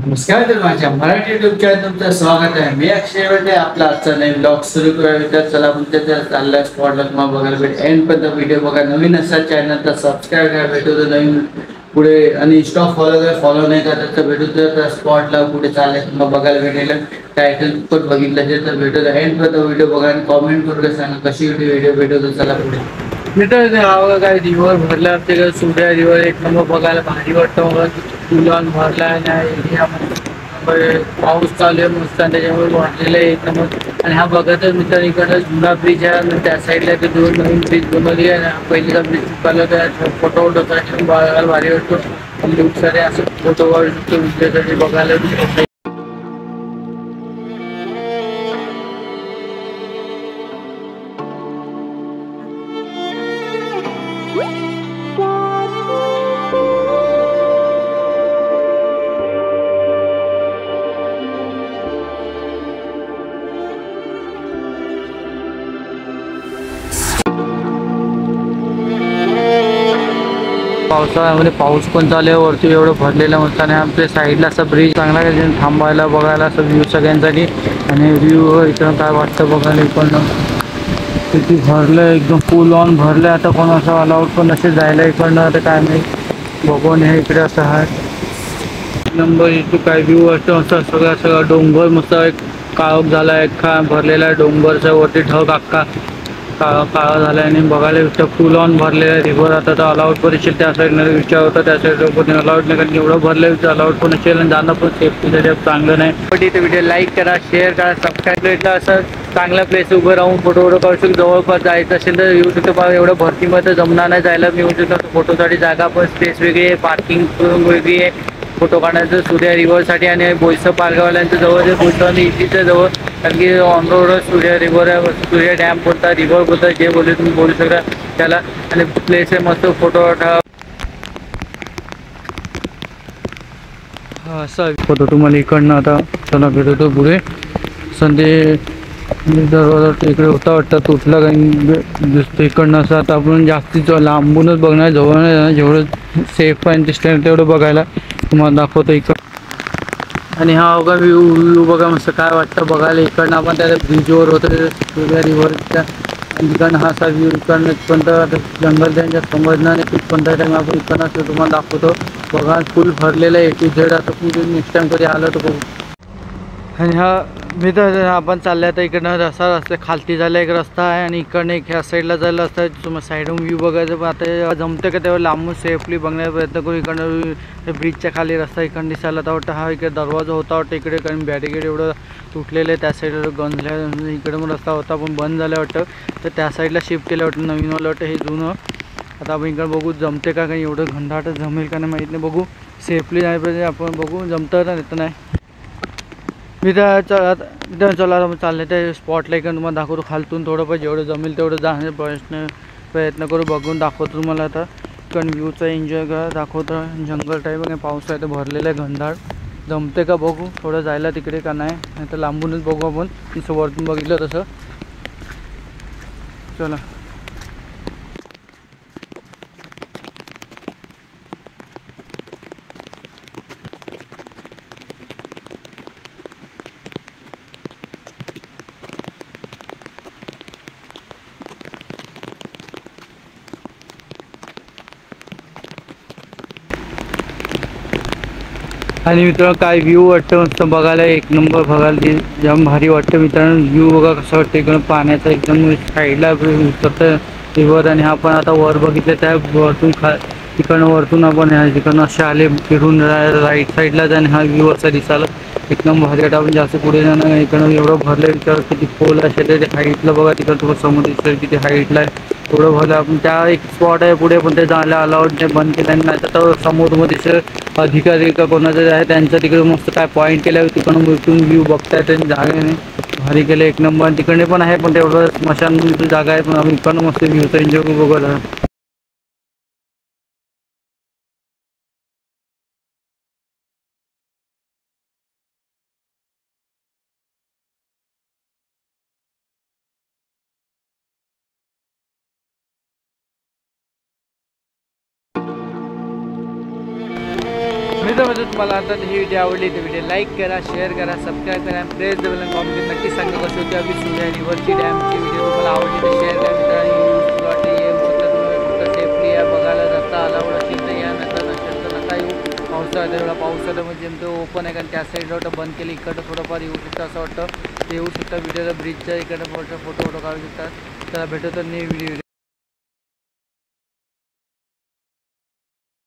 नमस्कार तर माझ्या मराठी युट्यूब चॅनल तुमचं स्वागत आहे. मी अक्षय वडे. आपला आजचा नवीन ब्लॉग सुरू करूया. तर चला तुमच्या चाललाय स्पॉटला तुम्हाला बघायला भेटेल. एंड पर्यंत व्हिडिओ बघा. नवीन असाल चॅनल तर सबस्क्राईब करा. भेटू तर नवीन पुढे आणि इंस्टा फॉलो नाही करत तर भेटू तर स्पॉटला कुठे चाललंय तुम्हाला बघायला भेटेल. टायटल पण बघितलं तर भेटू तर एंड पर्यंत व्हिडिओ बघा आणि कॉमेंट करून सांगा कशी व्हिडिओ भेटू तर चला पुढे. मित्र हा काय रिव्हर भरला आमच्या सूर्या रिव्हर एक नंबर बघायला भारी वाटतं. मला पुलान भरला आहे एरियामध्ये पाऊस चालू आहे मस्त त्याच्यामुळे वाढलेलं आहे एक नंबर. आणि हा बघतच मित्र इकडं जुना ब्रिज आहे त्या साईडला ते दोन नवीन ब्रिज बनवली आहे. पहिलीचा ब्रिज चालू फोटो बघायला भारी वाटतो. खूप सारे असं फोटो काढू शकतो विद्यार्थी बघायला. पावसाळ्यामध्ये पाऊस पण चालू आहे वरती एवढं भरलेलं मस्त. आणि आमच्या साईडला असा ब्रिज चांगला आहे थांबायला बघायला असं व्ह्यू सगळ्यांसाठी. आणि व्ह्यू इकडं काय वाटतं बघायला इकडनं किती भरलं एकदम फुल ऑन भरलं. आता कोण असं अलाउड पण नसेल जायला इकडनं. आता काय नाही बघून हे इकडे असं आहे नंबर इथं काय व्ह्यू असतं असं सगळं डोंगर मस्त एक काळोख झाला आहे भरलेला डोंगरच्या वरती ढग अख्खा काळा झाला आणि बघायला इथं फुल ऑन भरलेला आहे रिव्हर. आता तर अलाउड पण असेल त्या साईडनं विचार होता त्या साईडला पण अलाउड नाही कारण एवढं भरलं तर अलाउड पण असेल आणि जाणं पण सेफ्टीसाठी चांगलं नाही. पण इथे व्हिडिओ लाईक करा शेअर करा सबस्क्राईब करा. असं चांगला प्लेस उभं राहून फोटो काढू शकतो. जवळपास जायचं असेल तर येऊ शकतो. बघा एवढं भरतीमध्ये जमणार नाही जायला मी येऊ शकतो. फोटोसाठी जागा पण स्पेस वेगळी आहे पार्किंग वेगळी आहे फोटो काढायचं सूर्या रिव्हरसाठी. आणि बोईसर पालगावल्यांचं जवळ जे बोलतो आणि इथीच्या जवळ कारण की on road Surya river Surya dam बोलता रिव्हर बोलता जे बोलले तुम्ही बोलू शकता त्याला. आणि प्लेस आहे मस्त फोटो असा फोटो तुम्हाला इकडनं आता चला भेटतो पुढे संधी दरवाजा इकडे होता वाटतं तुटला काही दिसतं इकडनं असं. आता आपण जास्तीत लांबूनच बघणार जवळ नाही जेवढं सेफ आहे डिस्टन्स तेवढं बघायला तुम्हाला दाखवतो इकडं. आणि हा बघा व्ह्यू बघा मस्त काय वाटतं बघायला इकडनं. आपण त्या ब्रिजवर होतं सूर्या रिव्हरच्या इकडनं हा असा व्ह्यू इकडनं इथपर्यंत जंगल त्यांच्या समजणार नाही तिथपर्यंत टाईम आपण इकडनं असं तुम्हाला दाखवतो. बघा फुल भरलेलं आहे टू झेड. आता पुढे नेक्स्ट टाइम कधी आलं तर बघू. आणि हा मी तर आपण चालल्या तर इकडनं रस्ता खालती झाला एक रस्ता आहे आणि इकडनं एक ह्या साईडला जायला रस्ता आहे. तुम्हाला साईडहून व्ह्यू बघायचं पण आता जमतं का तेव्हा लांबून सेफली बघण्याचा प्रयत्न करू. इकडनं ब्रिजच्या खाली रस्ता इकडं दिसायला तर वाटतं हा इकडे दरवाजा होता वाटतं इकडे कारण बॅरिकेड एवढं तुटलेलं आहे. त्या साईडला गंजल्या इकडे पण रस्ता होता पण बंद झाला वाटतं तर त्या साईडला शिफ्ट केलं वाटतं नवीनवालं वाटतं हे जुनं. आता आपण इकडं बघू जमते का काही एवढं घंटाट जमेल का नाही माहीत नाही बघू सेफली जायला पाहिजे आपण बघू जमतं का नाही तर नाही. मी तर चला चालले त्या स्पॉटला इकडे तुम्हाला दाखवतो खालतून थोडं पण जेवढं जमेल तेवढं जाण्याचा प्रयत्न करू बघून दाखवतो तुम्हाला. आता कारण व्ह्यूचा एन्जॉय करा दाखवतो जंगल टाईप आणि पाऊस आहे तर भरलेलं आहे घनदाट. जमते का बघू थोडं जायला तिकडे का नाही तर लांबूनच बघू आपण तिथं वरतून बघितलं तसं. चला आणि मित्रांनो काय व्ह्यू वाटतं मस्त बघायला एक नंबर बघायला जाम भारी वाटतं मित्रांनो. व्ह्यू बघा कसं वाटतं इकडं पाण्याचा एकदम साईडला उतरतं रिव्हर. आणि आपण आता वर बघितलं त्या वरतून तिकडनं वरतून आपण तिकडनं असे आले फिरून राईट साईडला आणि हा व्ह्यू असा दिसायला एकदम भारी वाटतं. आपण जास्त पुढे जाणं इकडं एवढं भरलं विचार किती खोल असेल ते हाईटला बघा तिकडं तुम्हाला समोर दिसेल किती हाईटला आहे थोडं भरलं. आपण त्या एक स्पॉट आहे पुढे पण ते जायला अलाउड नाही बंद केलं नाही तर समोर मध्ये अधिकारी का कोणाचं आहे त्यांचं तिकडे मस्त काय पॉईंट केल्यावर तिकडून उलटून व्ह्यू बघता येते जागेने भारी केलं एक नंबर. तिकडे पण आहे पण तेवढं स्मशान जागा आहे पण आम्ही इकडनं मस्त व्ह्यूचा एन्जॉय बघायला. मित्र जर तुम्हाला आता ही व्हिडिओ आवडली तर व्हिडिओ लाईक करा, शेअर करा, सबस्क्राईब करा आणि प्रेस द बेल आणि कॉमेंट नक्की सांगा कसं होती आपली सुद्धा रिव्हरची डॅमची व्हिडिओ तुम्हाला आवडली तर शेअर करा मित्रांनी. वाटते येऊ शकता तुम्ही फक्त सेफली या बघायला जाता आलावड असेल तर या, नसेल तर नका येऊ. पावसाळ्यात एवढा पावसाळ्यात म्हणजे नेमकं ओपन आहे कारण त्या साईडला बंद केलं, इकडं थोडंफार येऊ शकतं असं वाटतं. ते येऊ शकता व्हिडिओला ब्रिजच्या इकडं फोटो काढू शकतात. त्याला भेटत नाही व्हिडिओ.